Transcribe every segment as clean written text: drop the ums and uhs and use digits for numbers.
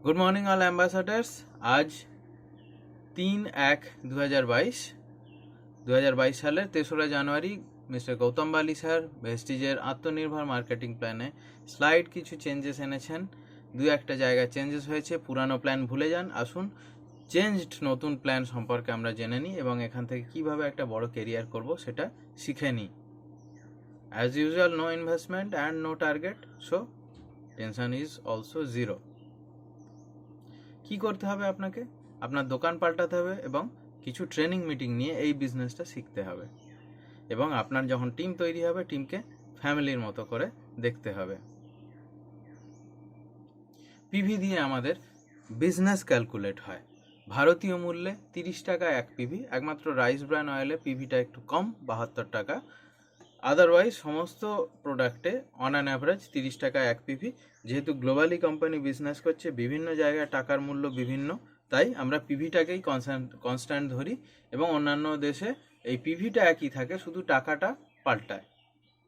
Good morning all ambassadors. आज 3-1-2022 সালের 3রা জানুয়ারি mister Gautam বালি স্যার ভেস্টিজের আত্মনির্ভর মার্কেটিং প্ল্যানে স্লাইড কিছু চেঞ্জেস এনেছেন। দু একটা জায়গায় চেঞ্জেস হয়েছে, পুরানো প্ল্যান ভুলে যান। আসুন চেঞ্জড নতুন প্ল্যান সম্পর্কে আমরা জেনে নিই এবং এখান থেকে কিভাবে একটা বড় কেরিয়ার করব সেটা শিখে নিই। As usual, no investment and no target, so tension is also zero. কি করতে হবে আপনাকে? আপনার দোকান পাল্টাতে হবে এবং কিছু ট্রেনিং মিটিং নিয়ে এই বিজনেসটা শিখতে হবে এবং আপনার যখন টিম তৈরি হবে টিমকে ফ্যামিলির মতো করে দেখতে হবে। পিভি দিয়ে আমাদের বিজনেস ক্যালকুলেট হয়। ভারতীয় মূল্যে 30 টাকা এক পিভি, একমাত্র রাইস ব্র্যান অয়েলে পিভিটা একটু কম, 72 টাকা। আদারওয়াইজ সমস্ত প্রোডাক্টে অন অ্যান অ্যাভারেজ 30 টাকা এক পিভি। যেহেতু গ্লোবালি কোম্পানি বিজনেস করছে, বিভিন্ন জায়গায় টাকার মূল্য বিভিন্ন, তাই আমরা পিভিটাকেই কনস্ট্যান্ট ধরি এবং অন্যান্য দেশে এই পিভিটা একই থাকে, শুধু টাকাটা পাল্টায়,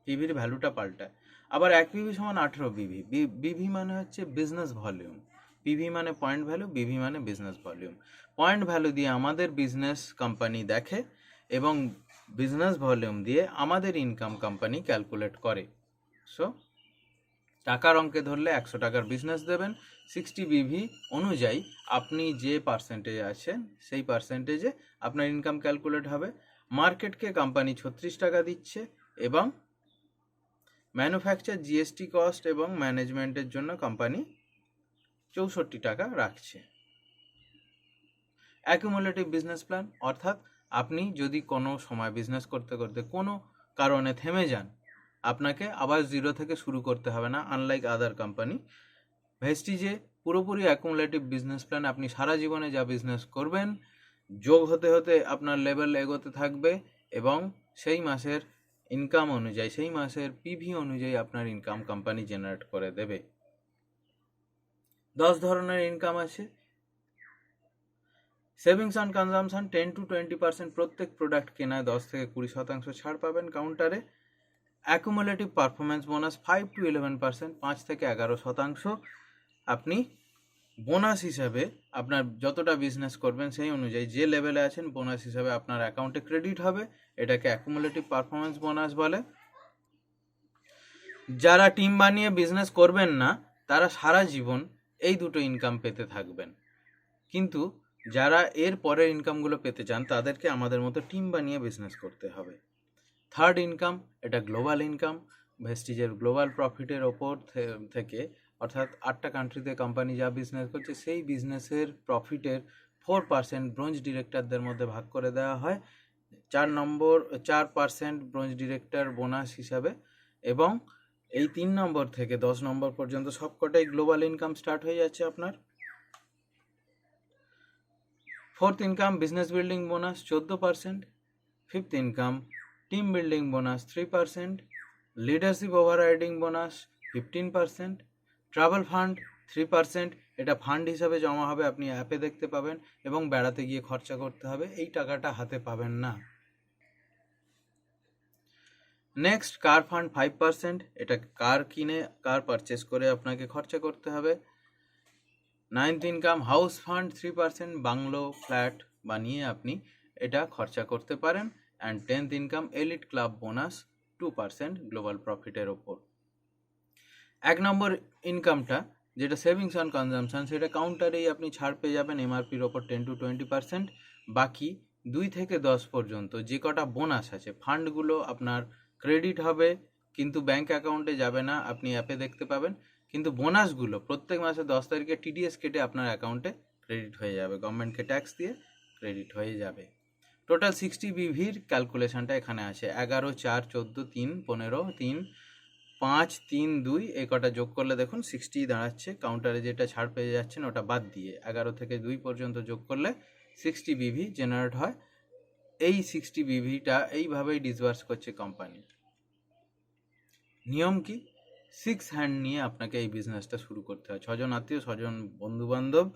পিভির ভ্যালুটা পাল্টায়। আবার এক পিভি সমান 18 বিভি। বিভি মানে হচ্ছে বিজনেস ভলিউম, পিভি মানে পয়েন্ট ভ্যালু, বিভি মানে বিজনেস ভলিউম। পয়েন্ট ভ্যালু দিয়ে আমাদের বিজনেস কোম্পানি দেখে এবং বিজনেস ভলিউম দিয়ে আমাদের ইনকাম কোম্পানি ক্যালকুলেট করে। সো টাকার অঙ্কে ধরলে 100 টাকার বিজনেস দেবেন, 60 বিভি অনুযায়ী আপনি যে পার্সেন্টেজ আছেন সেই পার্সেন্টেজে আপনার ইনকাম ক্যালকুলেট হবে। মার্কেটকে কোম্পানি 36 টাকা দিচ্ছে এবং ম্যানুফ্যাকচার, জিএসটি কস্ট এবং ম্যানেজমেন্টের জন্য কোম্পানি 64 টাকা রাখছে। অ্যাকুমুলেটিভ বিজনেস প্ল্যান, অর্থাৎ আপনি যদি কোনো সময় বিজনেস করতে করতে কোনো কারণে থেমে যান, আপনাকে আবার জিরো থেকে শুরু করতে হবে না। আনলাইক আদার কোম্পানি, ভেস্টিজে পুরোপুরি অ্যাকুমুলেটিভ বিজনেস প্ল্যান। আপনি সারা জীবনে যা বিজনেস করবেন যোগ হতে হতে আপনার লেভেল এগোতে থাকবে এবং সেই মাসের ইনকাম অনুযায়ী, সেই মাসের পিভি অনুযায়ী আপনার ইনকাম কোম্পানি জেনারেট করে দেবে। 10 ধরনের ইনকাম আছে। সেভিংস অন কনজামশন 10-20%, প্রত্যেক প্রোডাক্ট কেনায় 10 থেকে 20% ছাড় পাবেন কাউন্টারে। অ্যাকুমুলেটিভ পারফরমেন্স বোনাস 5-11%, 5 থেকে 11% আপনি বোনাস হিসাবে আপনার যতটা বিজনেস করবেন সেই অনুযায়ী যে লেভেলে আছেন বোনাস হিসাবে আপনার অ্যাকাউন্টে ক্রেডিট হবে। এটাকে অ্যাকুমুলেটিভ পারফরমেন্স বোনাস বলে। যারা টিম বানিয়ে বিজনেস করবেন না তারা সারা জীবন এই দুটো ইনকাম পেতে থাকবেন, কিন্তু যারা এর পরের ইনকামগুলো পেতে চান তাদেরকে আমাদের মতো টিম বানিয়ে বিজনেস করতে হবে। থার্ড ইনকাম, এটা গ্লোবাল ইনকাম। ভেস্টিজের গ্লোবাল প্রফিটের ওপর থেকে, অর্থাৎ 8টা কান্ট্রিতে কোম্পানি যা বিজনেস করছে সেই বিজনেসের প্রফিটের 4% ব্রোঞ্জ ডিরেক্টরদের মধ্যে ভাগ করে দেওয়া হয়। 4% ব্রোঞ্জ ডিরেক্টর বোনাস হিসাবে এবং এই 3 নম্বর থেকে 10 নম্বর পর্যন্ত সবকটাই গ্লোবাল ইনকাম স্টার্ট হয়ে যাচ্ছে আপনার। Fourth income, business building bonus 14%। Fifth income, team building bonus 3%, leadership overriding bonus 15%, travel fund 3%। এটা ফান্ড হিসাবে জমা হবে, আপনি অ্যাপে দেখতে পাবেন এবং বেড়াতে গিয়ে খরচা করতে হবে, এই টাকাটা হাতে পাবেন না। নেক্সট, কার ফান্ড 5%, এটা কার কিনে কার পারচেস করে আপনাকে খরচা করতে হবে। Ninth income, house fund 3%, bungalow flat বানিয়ে আপনি এটা খরচা করতে পারেন। And 10th income, elite club bonus 2% global প্রফিটের ওপর। 1 নম্বর ইনকামটা যেটা সেভিংস অন কনজামশন, সেটা কাউন্টারেই আপনি ছাড় পেয়ে যাবেন এমআরপির ওপর 10-20%। বাকি 2 থেকে 10 পর্যন্ত যে কটা বোনাস আছে, ফান্ডগুলো আপনার ক্রেডিট হবে কিন্তু ব্যাংক অ্যাকাউন্টে যাবে না, আপনি অ্যাপে দেখতে পাবেন। কিন্তু বোনাসগুলো প্রত্যেক মাসে 10 তারিখে টিডিএস কেটে আপনার অ্যাকাউন্টে ক্রেডিট হয়ে যাবে, গভর্নমেন্টকে ট্যাক্স দিয়ে ক্রেডিট হয়ে যাবে। টোটাল 60 বিভির ক্যালকুলেশনটা এখানে আছে। 11, 4, 14, 3, 15, 3, 5, 3, 2 এই কটা যোগ করলে দেখুন 60 দাঁড়াচ্ছে। কাউন্টারে যেটা ছাড় পেয়ে যাচ্ছেন ওটা বাদ দিয়ে 11 থেকে 2 পর্যন্ত যোগ করলে 60 বিভি জেনারেট হয়। এই 60 বিভিটা এইভাবেই ডিসবার্স করছে কোম্পানি। নিয়ম কি? 6 হ্যান্ড নিয়ে আপনাকে এই বিজনেসটা শুরু করতে হয়। 6জন আত্মীয়, 6জন বন্ধুবান্ধব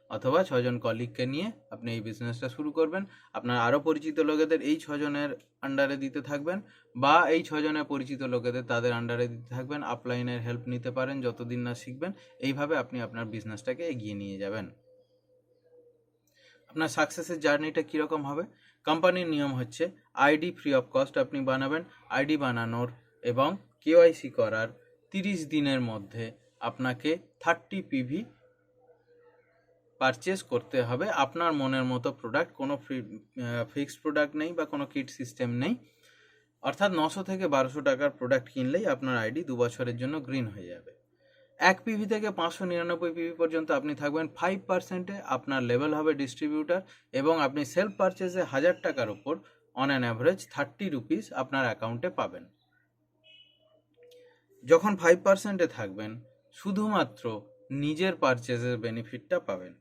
অথবা 6জন কলিগকে নিয়ে আপনি এই বিজনেসটা শুরু করবেন। আপনার আরও পরিচিত লোকেদের এই 6জনের আন্ডারে দিতে থাকবেন, বা এই 6জনের পরিচিত লোকেদের তাদের আন্ডারে দিতে থাকবেন। আপলাইনের হেল্প নিতে পারেন যতদিন না শিখবেন। এইভাবে আপনি আপনার বিজনেসটাকে এগিয়ে নিয়ে যাবেন। আপনার সাকসেসের জার্নিটা কীরকম হবে? কোম্পানির নিয়ম হচ্ছে আইডি ফ্রি অফ কস্ট আপনি বানাবেন। আইডি বানানোর এবং কেওয়াইসি করার 30 দিনের মধ্যে আপনাকে 30 পিভি পারচেস করতে হবে। আপনার মনের মতো প্রোডাক্ট, কোনো ফিক্সড প্রোডাক্ট নেই বা কোনো কিট সিস্টেম নেই। অর্থাৎ 900 থেকে 1200 টাকার প্রোডাক্ট কিনলেই আপনার আইডি 2 বছরের জন্য গ্রিন হয়ে যাবে। 1 পিভি থেকে 599 পিভি পর্যন্ত আপনি থাকবেন 5%-এ। আপনার লেভেল হবে ডিস্ট্রিবিউটার এবং আপনি সেলফ পারচেসে 1000 টাকার ওপর অন অ্যান অ্যাভারেজ 30 রুপিস আপনার অ্যাকাউন্টে পাবেন। যখন 5%-এ থাকবেন শুধুমাত্র নিজের পারচেসের বেনিফিটটা পাবেন।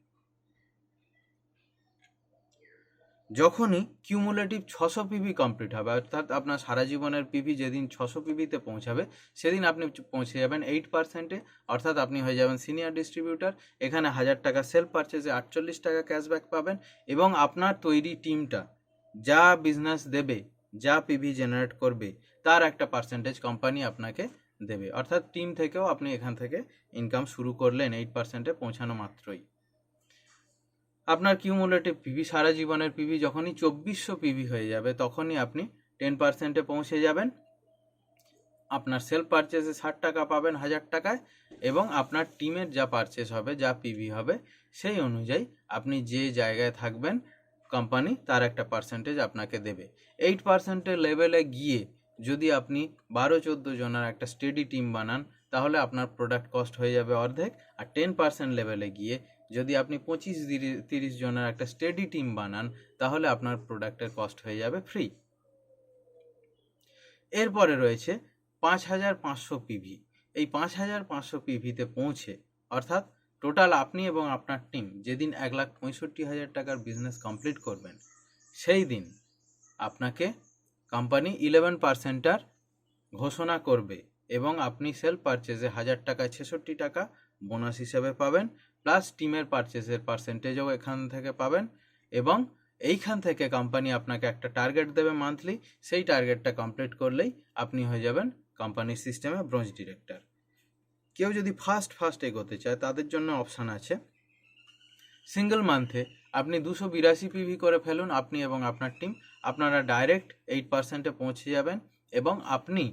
যখনই কিউমুলেটিভ 600 পিভি কমপ্লিট হবে, অর্থাৎ আপনার সারা জীবনের পিভি যেদিন 600 পিভিতে পৌঁছাবে সেদিন আপনি পৌঁছে যাবেন 8%-এ, অর্থাৎ আপনি হয়ে যাবেন সিনিয়র ডিস্ট্রিবিউটার। এখানে 1000 টাকা সেলফ পারচেসে 48 টাকা ক্যাশব্যাক পাবেন এবং আপনার তৈরি টিমটা যা বিজনেস দেবে, যা পিভি জেনারেট করবে, তার একটা পার্সেন্টেজ কোম্পানি আপনাকে দেবে। অর্থাৎ টিম থেকেও আপনি এখান থেকে ইনকাম শুরু করলেন 8%-এ পৌঁছানো মাত্রই। আপনার কিউমুলেটিভ পিভি, সারা জীবনের পিভি যখনই 2400 পিভি হয়ে যাবে তখনই আপনি 10%-এ পৌঁছে যাবেন। আপনার সেলফ পারচেসে 60 টাকা পাবেন 1000 টাকায় এবং আপনার টিমের যা পারচেস হবে, যা পিভি হবে, সেই অনুযায়ী আপনি যে জায়গায় থাকবেন কোম্পানি তার একটা পার্সেন্টেজ আপনাকে দেবে। 8%-এর লেভেলে গিয়ে যদি আপনি 12-14 জনের একটা স্টেডি টিম বানান তাহলে আপনার প্রোডাক্ট কস্ট হয়ে যাবে অর্ধেক। আর 10% লেভেলে গিয়ে যদি আপনি 25-30 জনের একটা স্টেডি টিম বানান তাহলে আপনার প্রোডাক্টের কস্ট হয়ে যাবে ফ্রি। এরপরে রয়েছে 5500 পিভি। এই 5500 পিভিতে পৌঁছে, অর্থাৎ টোটাল আপনি এবং আপনার টিম যেদিন 1,65,000 টাকার বিজনেস কমপ্লিট করবেন সেই দিন আপনাকে কোম্পানি 11%-আর ঘোষণা করবে এবং আপনি সেলফ পারচেসে 1000 টাকায় 66 টাকা বোনাস হিসেবে পাবেন, প্লাস টিমের পারচেসের পার্সেন্টেজও এখান থেকে পাবেন। এবং এইখান থেকে কোম্পানি আপনাকে একটা টার্গেট দেবে মান্থলি, সেই টার্গেটটা কমপ্লিট করলেই আপনি হয়ে যাবেন কোম্পানির সিস্টেমে ব্রোঞ্জ ডিরেক্টর। কেউ যদি ফাস্ট এগোতে চায় তাদের জন্য অপশান আছে। সিঙ্গেল মান্থে আপনি 282 পিভি করে ফেলুন, আপনি এবং আপনার টিম, আপনারা ডাইরেক্ট 8%-এ পৌঁছে যাবেন এবং আপনি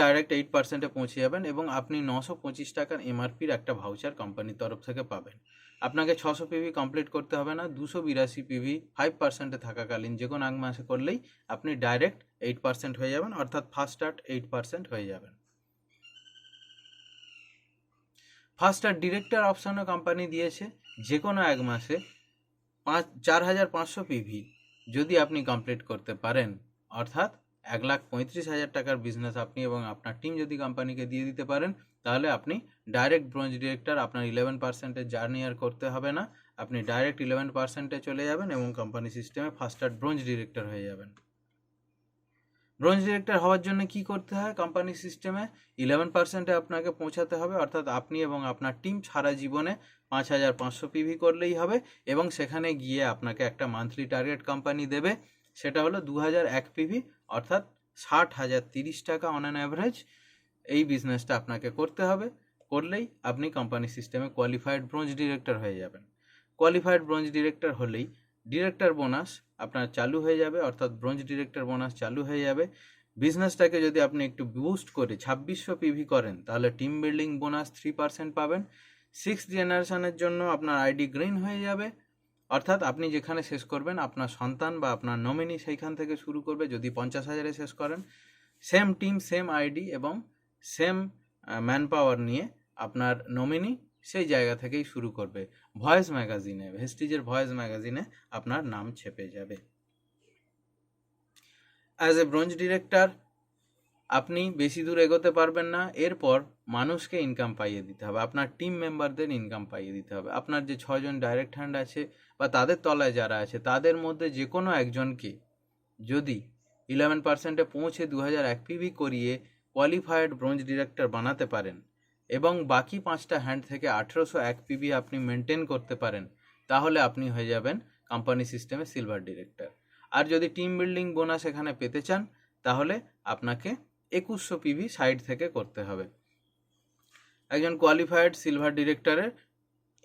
ডাইরেক্ট 8%-এ পৌঁছে যাবেন এবং আপনি 925 টাকার এমআরপির একটা ভাউচার কোম্পানির তরফ থেকে পাবেন। আপনাকে 600 পিভি কমপ্লিট করতে হবে না, 282 পিভি 5%-এ থাকাকালীন যে কোনো এক মাসে করলেই আপনি ডাইরেক্ট 8% হয়ে যাবেন, অর্থাৎ ফার্স্ট স্টার্ট 8% হয়ে যাবেন। ফার্স্ট স্টার্ট ডিরেক্টর অপশানও কোম্পানি দিয়েছে। যে কোনো এক মাসে 4500 পিভি যদি আপনি কমপ্লিট করতে পারেন, অর্থাৎ 1,35,000 টাকার বিজনেস আপনি এবং আপনার টিম যদি কোম্পানিকে দিয়ে দিতে পারেন তাহলে আপনি ডাইরেক্ট ব্রোঞ্জ ডিরেক্টর। আপনার 11%-এর জার্নি আর করতে হবে না, আপনি ডাইরেক্ট 11%-এ চলে যাবেন এবং কোম্পানি সিস্টেমে ফার্স্ট স্টার্ট ব্রোঞ্জ ডিরেক্টর হয়ে যাবেন। ব্রোঞ্জ ডিরেক্টর হওয়ার জন্য কি করতে হয়? কোম্পানি সিস্টেমে 11%-এ আপনাকে পৌঁছাতে হবে, অর্থাৎ আপনি এবং আপনার টিম সারা জীবনে 5500 পিভি করলেই হবে এবং সেখানে গিয়ে আপনাকে একটা মান্থলি টার্গেট কোম্পানি দেবে, সেটা হলো 2001 পিভি, অর্থাৎ 60,030 টাকা অন অ্যান অ্যাভারেজ। এই বিজনেসটা আপনাকে করতে হবে, করলেই আপনি কোম্পানি সিস্টেমে কোয়ালিফাইড ব্রোঞ্জ ডিরেক্টর হয়ে যাবেন। কোয়ালিফাইড ব্রোঞ্জ ডিরেক্টর হলেই ডিরেক্টর বোনাস আপনার চালু হয়ে যাবে, অর্থাৎ ব্রোঞ্জ ডিরেক্টর বোনাস চালু হয়ে যাবে। বিজনেসটাকে যদি আপনি একটু বুস্ট করে 2600 পিভি করেন তাহলে টিম বিল্ডিং বোনাস 3% পাবেন। 6th জেনারেশনের জন্য আপনার আইডি গ্রিন হয়ে যাবে, অর্থাৎ আপনি যেখানে শেষ করবেন আপনার সন্তান বা আপনার নমিনি সেইখান থেকে শুরু করবে। যদি 50,000-এ শেষ করেন, সেম টিম, সেম আইডি এবং সেম ম্যান পাওয়ার নিয়ে আপনার নমিনি সেই জায়গা থেকেই শুরু করবে। ভয়েস ম্যাগাজিনে, ভেস্টিজের ভয়েস ম্যাগাজিনে আপনার নাম ছেপে যাবে। অ্যাজ এ ব্রোঞ্জ ডিরেক্টর আপনি বেশি দূর এগোতে পারবেন না, এরপর মানুষকে ইনকাম পাইয়ে দিতে হবে, আপনার টিম মেম্বারদের ইনকাম পাইয়ে দিতে হবে। আপনার যে 6জন ডাইরেক্ট হ্যান্ড আছে বা তাদের তলায় যারা আছে তাদের মধ্যে যে কোনো একজনকে যদি 11%-এ পৌঁছে 2001 পিভি করিয়ে কোয়ালিফাইড ব্রোঞ্জ ডিরেক্টর বানাতে পারেন এবং বাকি 5টা হ্যান্ড থেকে 1801 পিভি আপনি মেনটেন করতে পারেন, তাহলে আপনি হয়ে যাবেন কোম্পানি সিস্টেমে সিলভার ডিরেক্টর। আর যদি টিম বিল্ডিং বোনাস এখানে পেতে চান, তাহলে আপনাকে 2100 পিভি সাইড থেকে করতে হবে। একজন কোয়ালিফাইড সিলভার ডিরেক্টরের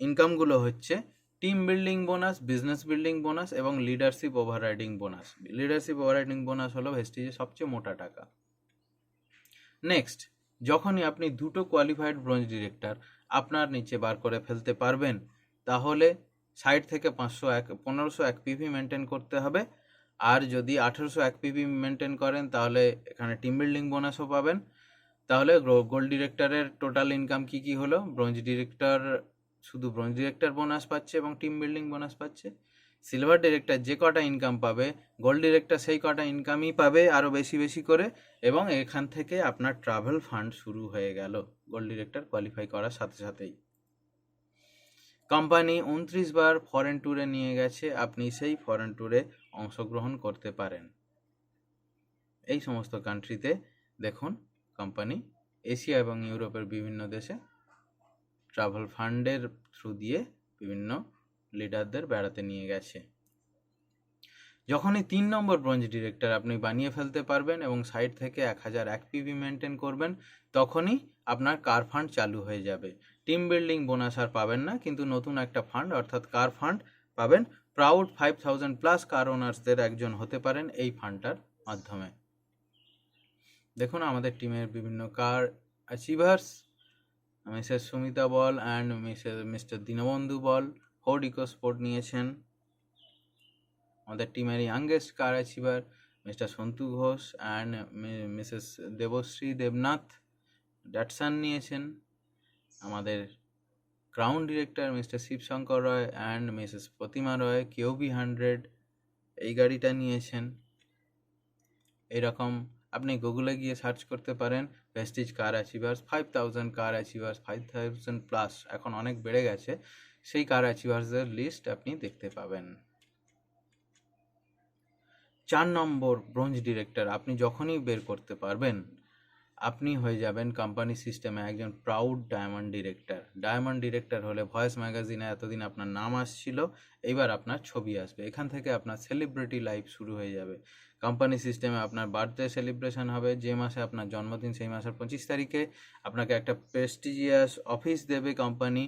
ইনকামগুলো হচ্ছে team building bonus, business building bonus এবং leadership overriding bonus. Leadership overriding bonus হলো ভেস্টিজের সবচেয়ে মোটা টাকা। নেক্সট, যখনই আপনি 2টো কোয়ালিফাইড ব্রোঞ্জ ডিরেক্টর আপনার নিচে বার করে ফেলতে পারবেন, তাহলে সাইড থেকে 1501 পিভি মেনটেন করতে হবে। আর যদি 1801 পিভি মেনটেন করেন, তাহলে এখানে টিম বিল্ডিং বোনাসও পাবেন। তাহলে গোল্ড ডিরেক্টরের টোটাল ইনকাম কি হলো? ব্রোঞ্জ ডিরেক্টর শুধু ব্রোঞ্জ ডিরেক্টর বোনাস পাচ্ছে এবং টিম বিল্ডিং বোনাস পাচ্ছে। সিলভার ডিরেক্টর যে কটা ইনকাম পাবে, গোল্ড ডিরেক্টর সেই কটা ইনকামই পাবে আরও বেশি বেশি করে, এবং এখান থেকে আপনার ট্রাভেল ফান্ড শুরু হয়ে গেল গোল্ড ডিরেক্টর কোয়ালিফাই করার সাথে সাথেই। কোম্পানি 29 বার ফরেন ট্যুরে নিয়ে গেছে, আপনি সেই ফরেন ট্যুরে অংশগ্রহণ করতে পারেন। এই সমস্ত কান্ট্রিতে দেখুন কোম্পানি এশিয়া এবং ইউরোপের বিভিন্ন দেশে ট্রাভেল ফান্ডের থ্রু দিয়ে বিভিন্ন লিডারদের বেড়াতে নিয়ে গেছে। যখনই 3 নম্বর ব্রোঞ্জ ডিরেক্টর আপনি বানিয়ে ফেলতে পারবেন এবং সাইড থেকে 1001 পিভি মেনটেন করবেন, তখনই আপনার কার ফান্ড চালু হয়ে যাবে। টিম বিল্ডিং বোনাস আর পাবেন না, কিন্তু নতুন একটা ফান্ড অর্থাৎ কার ফান্ড পাবেন। প্রাউড 5000 প্লাস কার ওনার্সদের একজন হতে পারেন এই ফান্ডটার মাধ্যমে। দেখুন আমাদের টিমের বিভিন্ন car achievers, Mrs Sumita Bal and Mister Dinabandhu Bal Ford EcoSport নিয়েছেন। আমাদের টিমের youngest car achiever Mister Santu Ghosh and Mrs Debashree Debnath Datsun নিয়েছেন। আমাদের crown director Mister Shibshankar Roy and Mrs Pratima Roy QB 100 এই গাড়িটা নিয়েছেন। এইরকম আপনি গুগলে গিয়ে সার্চ করতে পারেন ভেস্টিজ কার অ্যাচিভার্স 5000 কার অ্যাচিভার্স 5000 প্লাস, এখন অনেক বেড়ে গেছে, সেই কার অ্যাচিভার্সদের লিস্ট আপনি দেখতে পাবেন। 4 নম্বর ব্রোঞ্জ ডিরেক্টর আপনি যখনই বের করতে পারবেন, আপনি হয়ে যাবেন কোম্পানি সিস্টেমে একজন proud diamond director. Diamond director হলে ভয়েস ম্যাগাজিনে এতদিন আপনার নাম আসছিল, এইবার আপনার ছবি আসবে, এখান থেকে আপনার সেলিব্রিটি লাইফ শুরু হয়ে যাবে। কোম্পানি সিস্টেমে আপনার বার্থডে সেলিব্রেশন হবে, যে মাসে আপনার জন্মদিন সেই মাসের 25 তারিখে আপনাকে একটা প্রেস্টিজিয়াস অফিস দেবে কোম্পানি,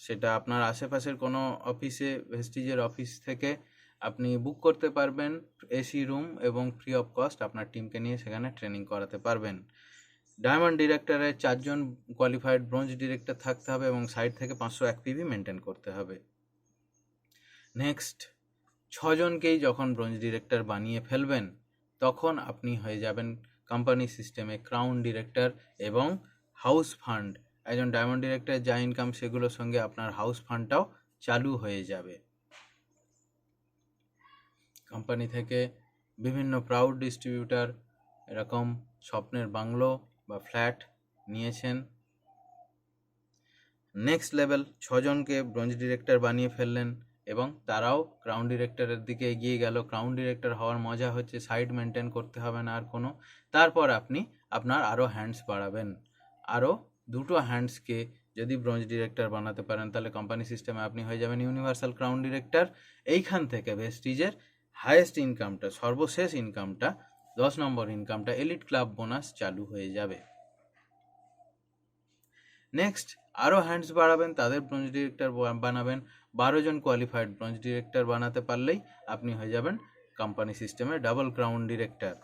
সেটা আপনার আশেপাশের কোনো অফিসে, ভেস্টিজের অফিস থেকে আপনি বুক করতে পারবেন এসি রুম এবং ফ্রি অফ কস্ট আপনার টিমকে নিয়ে সেখানে ট্রেনিং করাতে পারবেন। ডায়মন্ড ডিরেক্টরে 4 জন কোয়ালিফাইড ব্রোঞ্জ ডিরেক্টর থাকতে হবে এবং সাইড থেকে 501 পিভি মেনটেন করতে হবে। নেক্সট, 6 জনকেই যখন ব্রোঞ্জ ডিরেক্টর বানিয়ে ফেলবেন, তখন আপনি হয়ে যাবেন কোম্পানি সিস্টেমে ক্রাউন ডিরেক্টর এবং হাউস ফান্ড। একজন ডায়মন্ড ডিরেক্টর যা ইনকাম সেগুলোর সঙ্গে আপনার হাউস ফান্ডটাও চালু হয়ে যাবে। কোম্পানি থেকে বিভিন্ন প্রাউড ডিস্ট্রিবিউটার এরকম স্বপ্নের বাংলো বা ফ্ল্যাট নিয়েছেন। নেক্সট লেভেল 6 জনকে ব্রোঞ্জ ডিরেক্টর বানিয়ে ফেললেন এবং তারাও ক্রাউন ডিরেক্টরের দিকে এগিয়ে গেল। ক্রাউন ডিরেক্টর হওয়ার মজা হচ্ছে সাইড মেনটেন করতে হবে না আর কোনো। তারপর আপনি আপনার আরও হ্যান্ডস বাড়াবেন, আরও 2টো হ্যান্ডসকে যদি ব্রোঞ্জ ডিরেক্টর বানাতে পারেন, তাহলে কোম্পানি সিস্টেমে আপনি হয়ে যাবেন ইউনিভার্সাল ক্রাউন ডিরেক্টর। এইখান থেকে ভেস্টিজের হাইয়েস্ট ইনকামটা, সর্বশেষ ইনকামটা, 10 নম্বর ইনকামটা, এলিট ক্লাব বোনাস চালু হয়ে যাবে। নেক্সট, আরও হ্যান্ডস বাড়াবেন, তাদের ব্রোঞ্জ ডিরেক্টর বানাবেন। 12 জন কোয়ালিফাইড ব্রোঞ্জ ডিরেক্টর বানাতে পারলেই আপনি হয়ে যাবেন কোম্পানি সিস্টেমে ডাবল ক্রাউন ডিরেক্টর।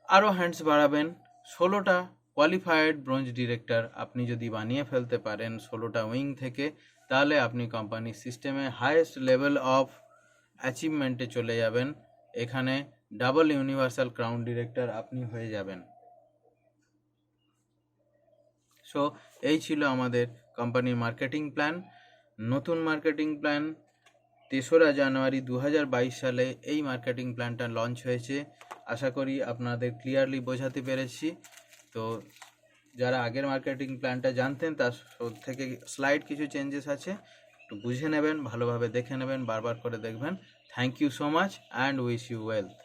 আরও হ্যান্ডস বাড়াবেন, 16টা কোয়ালিফাইড ব্রোঞ্জ ডিরেক্টর আপনি যদি বানিয়ে ফেলতে পারেন 16টা উইং থেকে, তাহলে আপনি কোম্পানি সিস্টেমে হাইয়েস্ট লেভেল অফ অ্যাচিভমেন্টে চলে যাবেন। এখানে ডাবল ইউনিভার্সাল ক্রাউন ডিরেক্টর আপনি হয়ে যাবেন। সো এই ছিল আমাদের কোম্পানির মার্কেটিং প্ল্যান। নতুন মার্কেটিং প্ল্যান 3রা জানুয়ারি 2022 সালে এই মার্কেটিং প্ল্যানটা লঞ্চ হয়েছে। আশা করি আপনাদের ক্লিয়ারলি বোঝাতে পেরেছি। তো যারা আগের মার্কেটিং প্ল্যানটা জানতেন তার থেকে স্লাইড কিছু চেঞ্জেস আছে, একটু বুঝে নেবেন, ভালোভাবে দেখে নেবেন, বারবার করে দেখবেন। Thank you so much and wish you wealth.